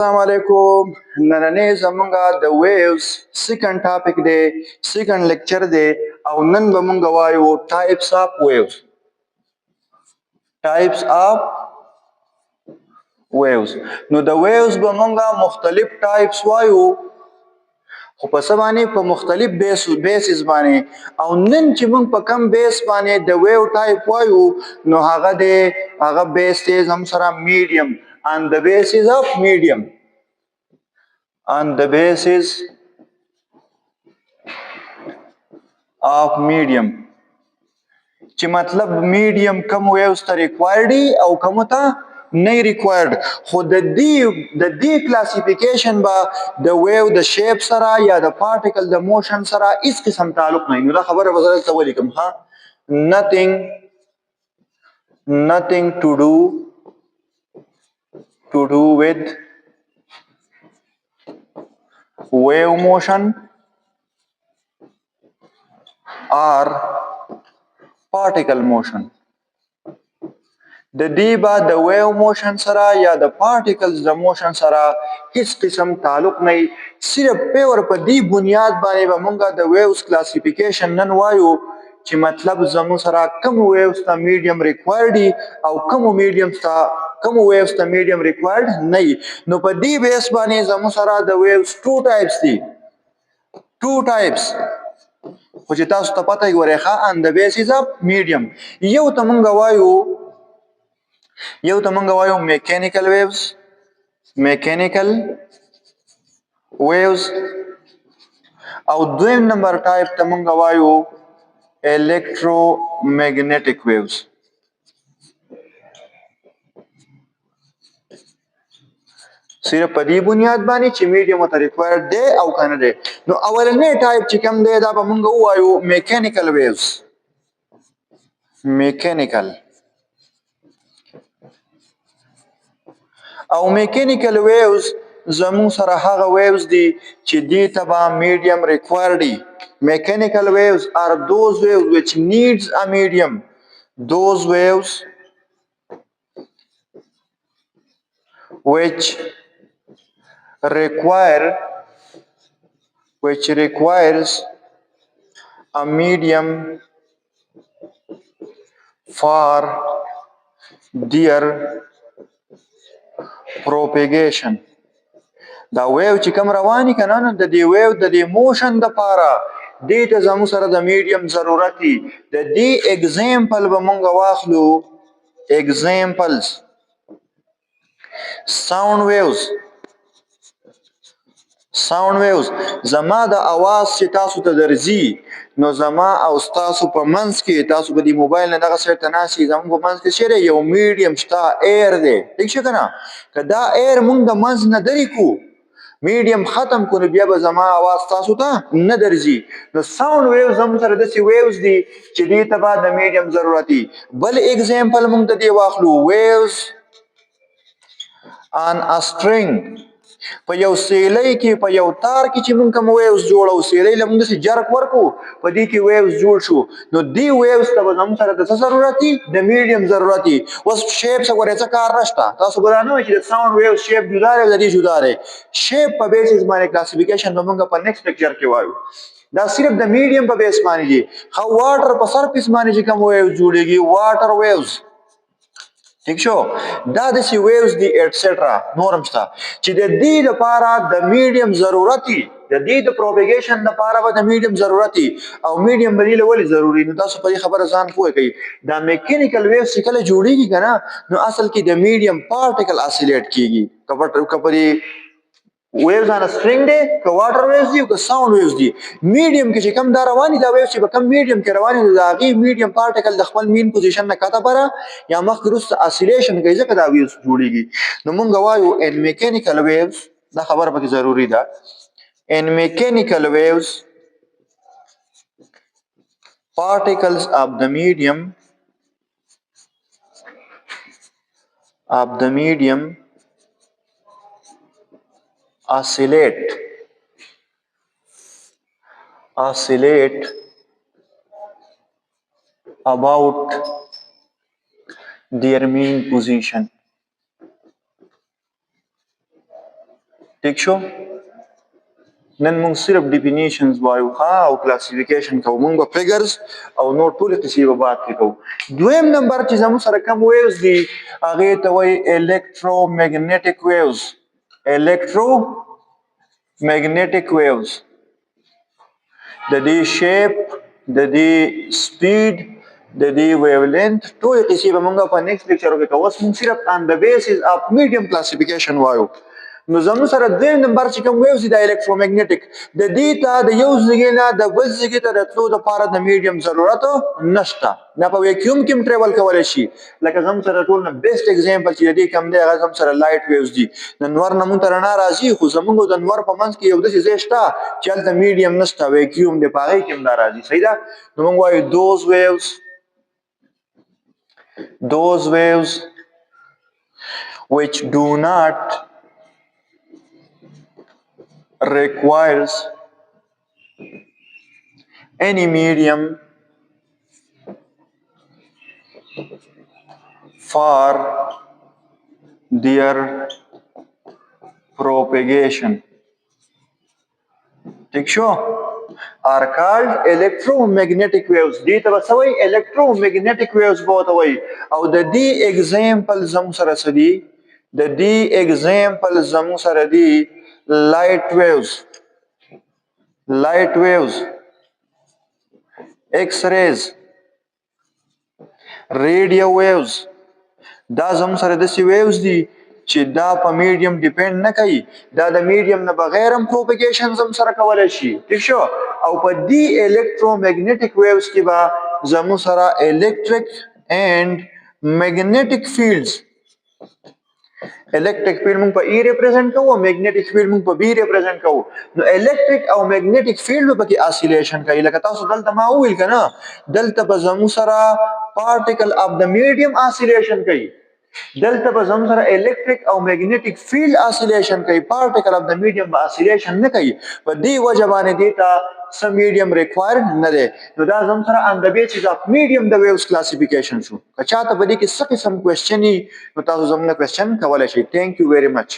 Assalamu alaikum. نننې زمونږه د waves second topic دی second lecture دی او نن به مونږ وایو types of waves. types of waves. نو د waves به مونږه مختلف types وایو خو په څه باندې په مختلف بیسز باندې او نن چې مونږ په کم بیس باندې د ویو ټایپ وایو نو هغه بیس دی زموږ سره میډیم on the basis of medium on the basis of medium چې مطلب میډیم کم ویوز ته ریکوایرډ او کوم ته نه ریکوایرډ خو د دې کلاسیفیکیشن با د ویو د شیپ سره یا د پارټیکل د موشن سره هیڅ قسم تعلق نه نو دا خبره وزره ته ولیکم ها nothing to do with wave motion or particle motion د دې با د ویو موشن سره یا د پارټیکلز د موشن سره هیڅ قسم تعلق نه صرف پیور په دې بنیاد باندې به مونږه د ویوز کلاسیفیکیشن نن وایو چې مطلب زمو سره کوم ویوز ته میډیم ریکوایرډ او کوم ویوز ته میډیم ریکوایرډ نه نو په دې بیس باندې زمو سره د ویوز ټو ټایپس دي خو چې تاسو ته پته وي ښه ان د بیسز اف میډیم یو ته مونږ وایو میکانیکل ویوز او دویم نمبر ټایپ ته مونږ وایو electromagnetic waves صرف په دې بنیاد باندې چې میډیم ته ریکوایرډ دی او کنه دی نو اولنې ټایپ چې کوم دی دا به مونږ وایو میکانیکل ویوز او میکانیکل ویوز زمون سره هغه ویوز دي چې دې ته به میډیم ریکوایرډ دي mechanical waves are those waves which needs a medium those waves which requires a medium for their propagation دا ویو چې کوم رواني کنه نو د دې ویو د دې موشن د پاره دې ته زمو سره د میډیم ضرورت دی د دې اگزامپل به مونږ واخلو اگزامپلز ساوند ویوز زما د اواز چې تاسو ته درځي نو زما او تاسو په منځ کې تاسو په دې موبایل نه دغه سره تناسي زموږ په منځ کې شری یو میډیم شته ایر دی ٹھیک شو کنه کدا ایر مونږ د منځ نه درې کو میډیم ختم کړو بیا به زما आवाज تاسو ته نه درځي نو ساوند ویوز هم سره د سی ویوز دي چې دې ته بعد د میډیم ضرورت دي بل اگزامپل موږ ته دی واخلو ویوز ان ا سټرینګ په یو سیلۍ کې په یو تار کې چې موږ کوم ویوز جوړو سیلۍ لمږ سي جرک ورکو په دې کې ویوز جوړ شو نو دی ویوز ته هم سره د ضرورت دي د میډیم ضرورت دي اوس شیپ څه ورته کار نشته تاسو ګرانو چې د ساوند ویو شیپ جدا دی د دې جدا دی شیپ په بیسس باندې کلاسیفیکیشن موږ په نیکسټ لیکچر کې وایو دا صرف د میډیم په بیس باندې دي خو واټر په سرفیس باندې چې کوم ویوز جوړيږي واټر ویوز ٹھیک شو دا د سی ویوز دی ایټسټرا نورم شته چې د دې لپاره د میډیم ضرورت دی د دې د پروپاګیشن لپاره به د میډیم ضرورت دی او میډیم بدیل ولې ضروری نو تاسو په دې خبره ځان پوه کړئ دا میکانیکل ویوز چې کله جوړیږي کنه نو اصل کې د میډیم پارټیکل اسیلیټ کیږي کپري ویوز ان سټرینګ دی که واټر ویوز دی که ساوند ویوز دی میډیم کې چې کم دا رواني دا ویوز چې په کم میډیم کې رواني دا غي میډیم پارټیکل د خپل مین پوزیشن نه کاته پره یا مخ وروسته اسیلیشن کوي ځکه دا ویوز جوړیږي نو مونږ وایو ان میکانیکل ویوز دا خبره پکې ضروری ده ان میکانیکل ویوز particles of the medium oscillate about their mean position ٹھیک شو نن موږ صرف ډیفینیشنز وایو ها او کلاسیفیکیشن کوو موږ به فګرز او نور ټولې قصې به بعد کې کوو. دویم نمبر چې زموږ سره کوم ویوز دي هغې ته وایي الکترومیګنیټک ویوز. الکترومیګنیټک ویوز د دې شیپ د دې سپیډ د دې ویولنت ټولې قصې به موږ په نیکسټ لیکچر کې کوو. اوس موږ صرف آن د بیسز اف میډیم کلاسیفیکیشن وایو. نو زموږ سره دویم نمبر چې کوم ویوز دي د الکترومیګنیټک د دې ته د یو ځای نه د بل ځای ته د تلو لپاره د میډیم ضرورت نشته. دا په ویکیوم کې هم ټریول کولی شي. لکه زموږ سره ټول نه بیسټ اگزامپل چې د دې کوم دی هغه زموږ سره لایټ ویوز دي. د نور نه موږ ته رڼا راځي خو زموږ د نور په منځ کې یو داسې ځای شته چې هلته میډیم نشته ویکیوم دی په هغې کې هم دا راځي. صحیح ده. نو موږ وایو those waves which do not requires any medium for their propagation. ٹھیک شو are called electromagnetic waves. دې ته به څه وایي electromagnetic waves به ورته وایي. او د دې اگزامپل زموږ سره څه دي د دې اگزامپل زموږ سره دي light waves x-rays radio waves. دا زموږ سره داسې ویوز دي چې دا په میډیم ډیپینډ نه کوي دا د میډیم نه بغیر هم پروپیګیشن هم سره کولی شي. ٹھیک شو او په دې الکترومیګنیټک ویوز کې به زموږ سره الکتریک اینډ میګنیټک فیلډز الکتریک فیلډ موږ په ای ریپرزینټ کوو او میګنیټک فیلډ موږ په بی ریپرزینټ کوو. نو الکتریک او میګنیټک فیلډ به پکې اسیلیشن کوي. لکه تاسو دلته ما وویل که نه دلته به زموږ سره پارټیکل اف د میډیم اسیلیشن کوي. دلته به زموږ سره الکتریک او میګنیټک فیلډ اسیلیشن کوي. پارټیکل اف د میډیم به اسیلیشن نه کوي. په دې وجه باندې دې ته څه میډیم ریکوایر نه دی. نو دا زموږ سره آن د بیسز اف میډیم د ویوز کلاسیفیکیشن شو. که چاته په دې کې څه قسم کوېسچن وي نو تاسو زموږ نه کوېسچن کولی شئ. تھینک یو ویری مچ.